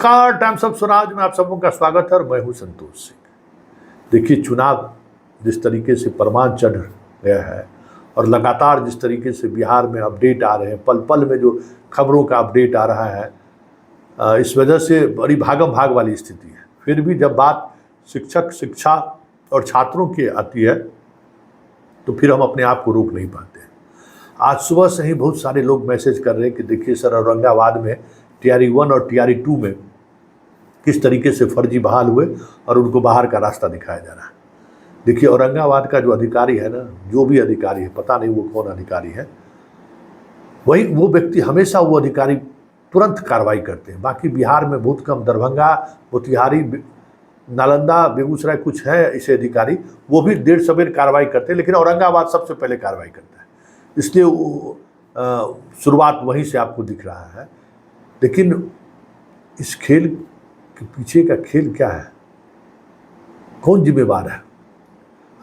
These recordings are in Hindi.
नमस्कार, टाइम्स ऑफ स्वराज में आप सबों का स्वागत है और मैं हूं संतोष सिंह। देखिए, चुनाव जिस तरीके से परवान चढ़ गया है और लगातार जिस तरीके से बिहार में अपडेट आ रहे हैं, पल पल में जो खबरों का अपडेट आ रहा है, इस वजह से बड़ी भागम भाग वाली स्थिति है। फिर भी जब बात शिक्षक, शिक्षा और छात्रों की आती है तो फिर हम अपने आप को रोक नहीं पाते। आज सुबह से ही बहुत सारे लोग मैसेज कर रहे हैं कि देखिए सर, औरंगाबाद में TRE 1 और TRE 2 में किस तरीके से फर्जी बहाल हुए और उनको बाहर का रास्ता दिखाया जा रहा है। देखिए, औरंगाबाद का जो अधिकारी है ना, जो भी अधिकारी है, पता नहीं वो कौन अधिकारी है, वही वो व्यक्ति, हमेशा वो अधिकारी तुरंत कार्रवाई करते हैं। बाकी बिहार में बहुत कम, दरभंगा, मोतिहारी, नालंदा, बेगूसराय कुछ है ऐसे अधिकारी, वो भी देर सवेर कार्रवाई करते हैं, लेकिन औरंगाबाद सबसे पहले कार्रवाई करता है। इसलिए शुरुआत वहीं से आपको दिख रहा है। लेकिन इस खेल के पीछे का खेल क्या है, कौन जिम्मेवार है?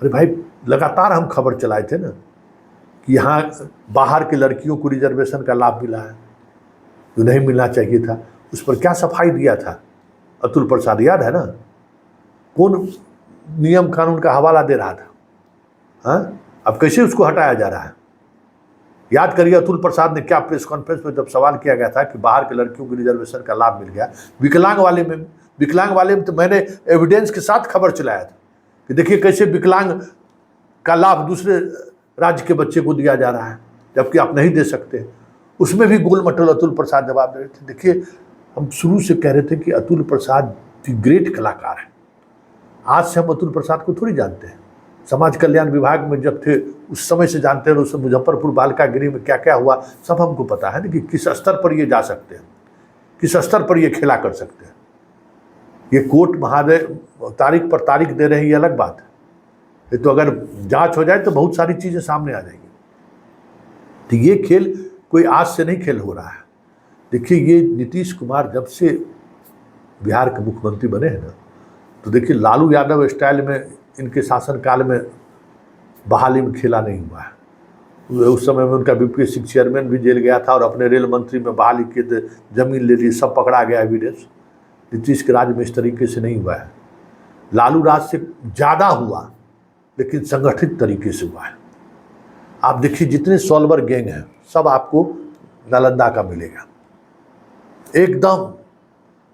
अरे भाई, लगातार हम खबर चलाए थे ना कि यहाँ बाहर के लड़कियों को रिजर्वेशन का लाभ मिला है जो नहीं मिलना चाहिए था। उस पर क्या सफाई दिया था अतुल प्रसाद, याद है ना? कौन नियम कानून का हवाला दे रहा था? हाँ, अब कैसे उसको हटाया जा रहा है? याद करिए, अतुल प्रसाद ने क्या प्रेस कॉन्फ्रेंस में जब सवाल किया गया था कि बाहर के लड़कियों को रिजर्वेशन का लाभ मिल गया, विकलांग वाले में तो मैंने एविडेंस के साथ खबर चलाया था कि देखिए कैसे विकलांग का लाभ दूसरे राज्य के बच्चे को दिया जा रहा है जबकि आप नहीं दे सकते। उसमें भी गोल मटोल अतुल प्रसाद जवाब दे रहे थे। देखिए, हम शुरू से कह रहे थे कि अतुल प्रसाद दी ग्रेट कलाकार है। आज से हम अतुल प्रसाद को थोड़ी जानते हैं, समाज कल्याण विभाग में जब थे उस समय से जानते हैं। उस मुजफ्फरपुर बालिका गृह में क्या क्या हुआ सब हमको पता है ना, कि किस स्तर पर ये जा सकते हैं, किस स्तर पर ये खेला कर सकते हैं। ये कोर्ट महादय तारीख पर तारीख दे रहे हैं, ये अलग बात है। ये तो अगर जांच हो जाए तो बहुत सारी चीज़ें सामने आ जाएंगी। तो ये खेल कोई आज से नहीं खेल हो रहा है। देखिए, ये नीतीश कुमार जब से बिहार के मुख्यमंत्री बने हैं ना, तो देखिए लालू यादव स्टाइल में इनके शासनकाल में बहाली में खेला नहीं हुआ है। उस समय में उनका BPSC चेयरमैन भी जेल गया था और अपने रेल मंत्री में बहाली के जमीन ले ली, सब पकड़ा गया एविडेंस। नीतीश के राज में इस तरीके से नहीं हुआ है। लालू राज से ज़्यादा हुआ, लेकिन संगठित तरीके से हुआ है। आप देखिए, जितने सॉल्वर गैंग हैं सब आपको नालंदा का मिलेगा एकदम।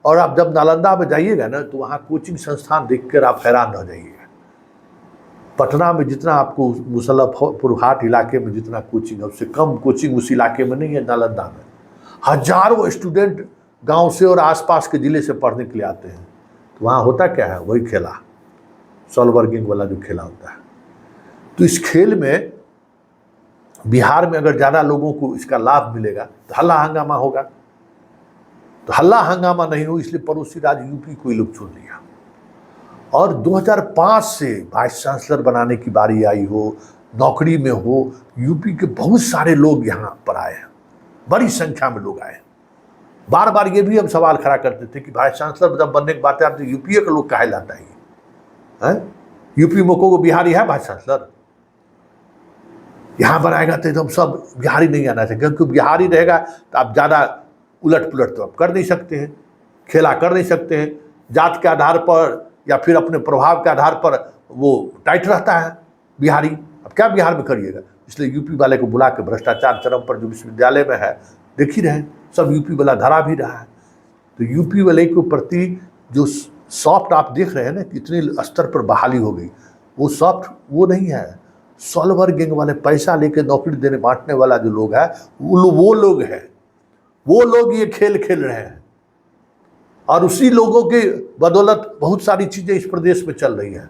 और आप जब नालंदा में जाइएगा ना, तो वहाँ कोचिंग संस्थान देखकर आप हैरान रह जाइएगा। पटना में जितना आपको, मुसल्लफपुर हाट इलाके में जितना कोचिंग है, उससे कम कोचिंग उस इलाके में नहीं है। नालंदा में हजारों स्टूडेंट गांव से और आसपास के ज़िले से पढ़ने के लिए आते हैं। तो वहाँ होता क्या है, वही खेला, सॉल्वर गैंग वाला जो खेला होता है। तो इस खेल में बिहार में अगर ज़्यादा लोगों को इसका लाभ मिलेगा तो हल्ला हंगामा होगा। तो हल्ला हंगामा नहीं हो, इसलिए पड़ोसी राज्य यूपी को लोग चुन लिया। और 2005 से वाइस चांसलर बनाने की बारी आई हो, नौकरी में हो, यूपी के बहुत सारे लोग यहाँ पर आए हैं, बड़ी संख्या में लोग आए हैं। बार बार ये भी हम सवाल खड़ा करते थे कि वाइस चांसलर जब बनने की बात है तो यूपी के लोग काहे लाता है? यूपी में को बिहारी है वाइस चांसलर? यहाँ बनाएगा तो एकदम सब बिहारी नहीं आना चाहिए, क्योंकि बिहारी रहेगा तो आप ज़्यादा उलट पुलट तो आप कर नहीं सकते हैं, खेला कर नहीं सकते हैं। जात के आधार पर या फिर अपने प्रभाव के आधार पर वो टाइट रहता है बिहारी। अब क्या बिहार में करिएगा? इसलिए यूपी वाले को बुला के भ्रष्टाचार चरम पर जो विश्वविद्यालय में है देख ही रहे, सब यूपी वाला धरा भी रहा है। तो यूपी वाले के प्रति जो सॉफ्ट आप देख रहे हैं ना, कितने स्तर पर बहाली हो गई, वो सॉफ्ट वो नहीं है। सॉल्वर गैंग वाले, पैसा लेके नौकरी देने बांटने वाला जो लोग है, वो लोग हैं, वो लोग ये खेल खेल रहे हैं। और उसी लोगों के बदौलत बहुत सारी चीज़ें इस प्रदेश में चल रही हैं।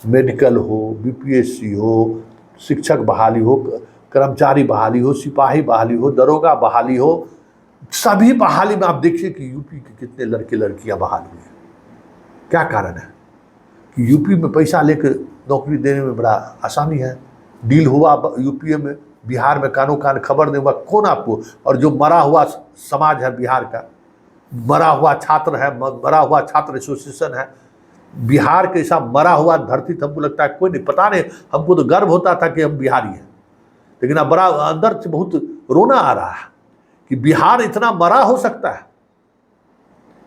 मेडिकल हो, BPSC हो, शिक्षक बहाली हो, कर्मचारी बहाली हो, सिपाही बहाली हो, दरोगा बहाली हो, सभी बहाली में आप देखिए कि यूपी के कितने लड़के लड़कियां बहाल हुए हैं। क्या कारण है? कि यूपी में पैसा लेकर नौकरी देने में बड़ा आसानी है। डील हुआ यूपी में, बिहार में कानो कान खबर नहीं हुआ। कौन आपको? और जो मरा हुआ समाज है बिहार का, मरा हुआ छात्र है, मरा हुआ छात्र एसोसिएशन है, बिहार के ऐसा मरा हुआ धरती तो हमको लगता है कोई नहीं। पता नहीं, हमको तो गर्व होता था कि हम बिहारी हैं, लेकिन अब बड़ा अंदर से बहुत रोना आ रहा है कि बिहार इतना मरा हो सकता है।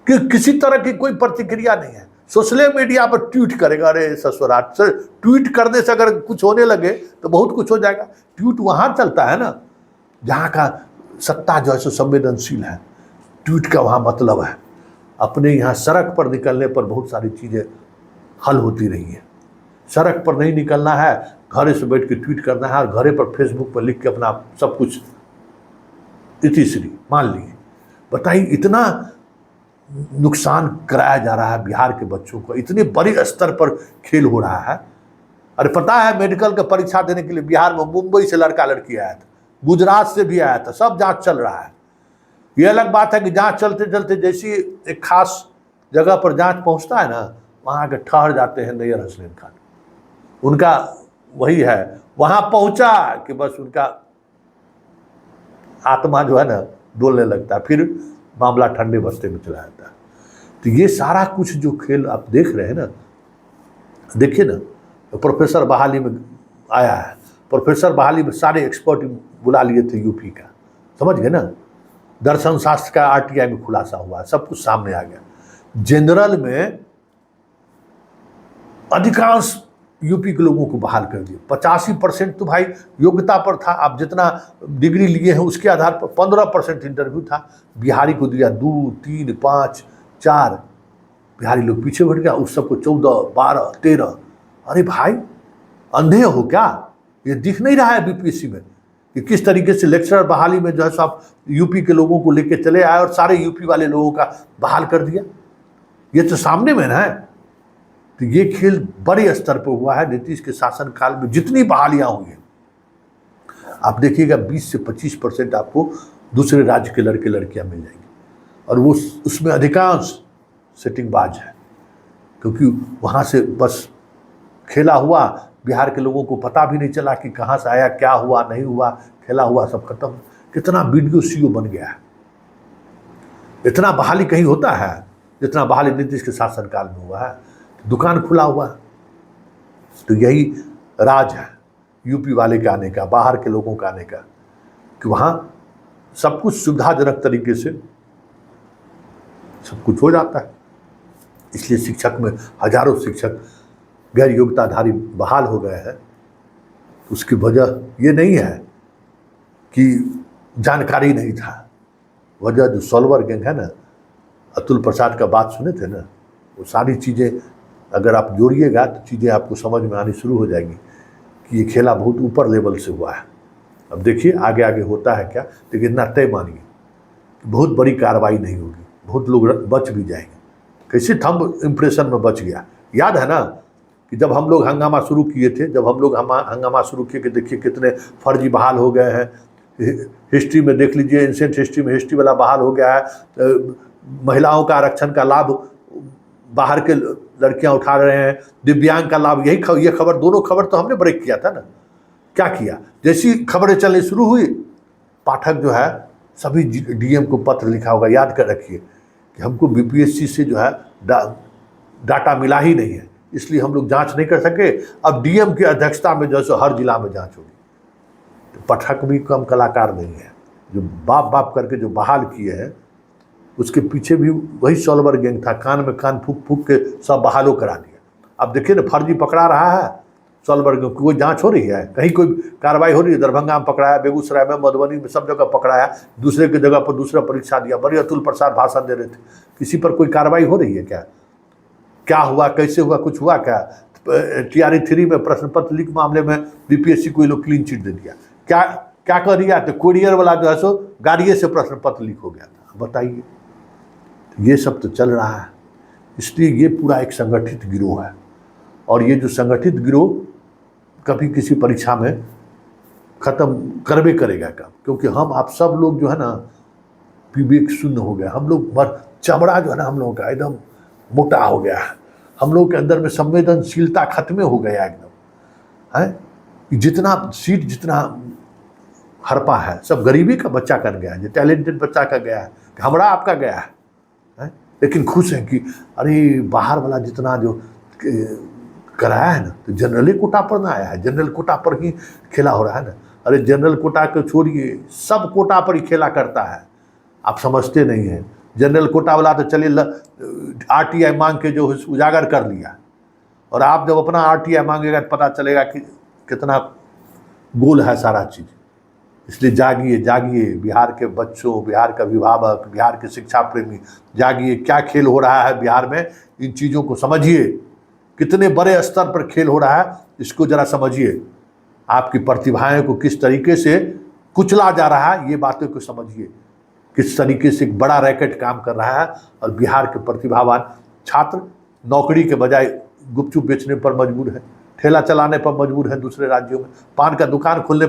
कि किसी तरह की कोई प्रतिक्रिया नहीं है। सोशल मीडिया पर ट्वीट करेगा, अरे ससुराल सर, ट्वीट करने से अगर कुछ होने लगे तो बहुत कुछ हो जाएगा। ट्वीट वहाँ चलता है ना जहाँ का सत्ता जो है सो संवेदनशील है, ट्वीट का वहाँ मतलब है। अपने यहाँ सड़क पर निकलने पर बहुत सारी चीज़ें हल होती रही हैं। सड़क पर नहीं निकलना है, घरे से बैठ के ट्वीट करना है और घरे पर फेसबुक पर लिख के अपना सब कुछ इतिश्री मान लिए। बताइए इतना नुकसान कराया जा रहा है बिहार के बच्चों को, इतने बड़े स्तर पर खेल हो रहा है। अरे पता है मेडिकल का परीक्षा देने के लिए बिहार में मुंबई से लड़का लड़की आया था, गुजरात से भी आया था, सब जांच चल रहा है। ये अलग बात है कि जांच चलते चलते जैसी एक खास जगह पर जांच पहुंचता है ना, वहाँ आके ठहर जाते हैं नैयर हसनैन खान। उनका वही है, वहाँ पहुंचा कि बस उनका आत्मा जो है ना डोलने लगता है, फिर मामला ठंडे बस्ते में चला जाता है। तो ये सारा कुछ जो खेल आप देख रहे हैं ना, देखिए ना, प्रोफेसर बहाली में आया है, प्रोफेसर बहाली में सारे एक्सपर्ट बुला लिए थे यूपी का, समझ गए ना। दर्शन शास्त्र का आरटीआई में खुलासा हुआ, सब कुछ सामने आ गया। जनरल में अधिकांश यूपी के लोगों को बहाल कर दिया। 85% तो भाई योग्यता पर था, आप जितना डिग्री लिए हैं उसके आधार पर 15% इंटरव्यू था। बिहारी को दिया 2, 3, 5, 4, बिहारी लोग पीछे बढ़ गया, उस सबको 14, 12, 13। अरे भाई अंधे हो क्या? ये दिख नहीं रहा है बीपीएससी में कि किस तरीके से लेक्चरर बहाली में जो है सब यूपी के लोगों को लेके चले आए और सारे यूपी वाले लोगों का बहाल कर दिया। ये तो सामने में ना है। तो ये खेल बड़े स्तर पर हुआ है। नीतीश के शासनकाल में जितनी बहालियां हुई हैं, आप देखिएगा 20 से 25% आपको दूसरे राज्य के लड़के लड़कियां मिल जाएंगे, और वो उसमें अधिकांश सेटिंगबाज है, क्योंकि वहाँ से बस खेला हुआ, बिहार के लोगों को पता भी नहीं चला कि कहाँ से आया, क्या हुआ नहीं हुआ, खेला हुआ सब खत्म। कितना वीडियो सीओ बन गया है। इतना बहाली कहीं होता है जितना बहाली नीतीश के शासनकाल में हुआ है। दुकान खुला हुआ। तो यही राज है यूपी वाले के आने का, बाहर के लोगों का आने का, कि वहाँ सब कुछ सुविधाजनक तरीके से सब कुछ हो जाता है। इसलिए शिक्षक में हजारों शिक्षक गैर योग्यताधारी बहाल हो गए हैं। उसकी वजह ये नहीं है कि जानकारी नहीं था, वजह जो सॉल्वर गैंग है ना, अतुल प्रसाद का बात सुने थे ना, वो सारी चीज़ें अगर आप जोड़िएगा तो चीज़ें आपको समझ में आनी शुरू हो जाएगी कि ये खेला बहुत ऊपर लेवल से हुआ है। अब देखिए आगे आगे होता है क्या, लेकिन इतना तय मानिए कि बहुत बड़ी कार्रवाई नहीं होगी, बहुत लोग बच भी जाएंगे। कैसे थंब इम्प्रेशन में बच गया, याद है ना कि जब हम लोग हंगामा शुरू किए थे, जब हम लोग हंगामा शुरू किए कि देखिए कितने फर्जी बहाल हो गए हैं। हिस्ट्री में देख लीजिए, एंशिएंट हिस्ट्री में हिस्ट्री वाला बहाल हो गया है। महिलाओं का आरक्षण का लाभ बाहर के लड़कियां उठा रहे हैं, दिव्यांग का लाभ, ये खबर, दोनों खबर तो हमने ब्रेक किया था ना। क्या किया, जैसी खबरें चलनी शुरू हुई, पाठक जो है सभी डीएम को पत्र लिखा होगा, याद कर रखिए कि हमको बीपीएससी से जो है डाटा मिला ही नहीं है, इसलिए हम लोग जांच नहीं कर सके। अब डीएम की अध्यक्षता में जो है हर जिला में जांच होगी। तो पाठक भी कम कलाकार नहीं है, जो बाप बाप करके जो बहाल किए हैं उसके पीछे भी वही सॉल्वर गैंग था। कान में कान फूक फूक के सब बहालों करा दिया। अब देखिए ना, फर्जी पकड़ा रहा है सॉल्वर गैंग, कोई जांच हो रही है, कहीं कोई कार्रवाई हो रही है? दरभंगा में पकड़ाया, बेगूसराय में, मधुबनी में, सब जगह पकड़ाया, दूसरे की जगह पर दूसरा परीक्षा दिया। बड़ी अतुल प्रसाद भाषण दे रहे थे, किसी पर कोई कार्रवाई हो रही है क्या? क्या हुआ, कैसे हुआ, कुछ हुआ क्या? TRE 3 में प्रश्न पत्र लीक मामले में बीपीएससी को ये लोग क्लीन चिट दे दिया। क्या क्या कर दिया? तो कोरियर वाला जो है सो गाड़िए से प्रश्न पत्र लीक हो गया था। बताइए, ये सब तो चल रहा है। इसलिए ये पूरा एक संगठित गिरोह है, और ये जो संगठित गिरोह कभी किसी परीक्षा में ख़त्म करबे करेगा काम, क्योंकि हम आप सब लोग जो है ना विवेक शून्य हो गया। हम लोग चमड़ा जो है ना हम लोगों का एकदम मोटा हो गया है। हम लोग के अंदर में संवेदनशीलता खत्म हो गया एकदम है। जितना सीट जितना हड़पा है सब गरीबी का बच्चा कर गया है, जो टैलेंटेड बच्चा का गया है, हमारा आपका गया है। लेकिन खुश है कि अरे बाहर वाला जितना जो कराया है ना, तो जनरल कोटा पर ना आया है, जनरल कोटा पर ही खेला हो रहा है ना। अरे जनरल कोटा को छोड़िए, सब कोटा पर ही खेला करता है। आप समझते नहीं हैं, जनरल कोटा वाला तो चलिए RTI मांग के जो उजागर कर लिया, और आप जब अपना RTI मांगेगा तो पता चलेगा कि कितना गोल है सारा चीज़। इसलिए जागिए जागिए बिहार के बच्चों, बिहार का अभिभावक, बिहार के शिक्षा प्रेमी, जागिए। क्या खेल हो रहा है बिहार में, इन चीज़ों को समझिए। कितने बड़े स्तर पर खेल हो रहा है, इसको जरा समझिए। आपकी प्रतिभाएं को किस तरीके से कुचला जा रहा है, ये बातों को समझिए। किस तरीके से एक बड़ा रैकेट काम कर रहा है, और बिहार के प्रतिभावान छात्र नौकरी के बजाय गुपचुप बेचने पर मजबूर है, ठेला चलाने पर मजबूर है, दूसरे राज्यों में पान का दुकान खोलने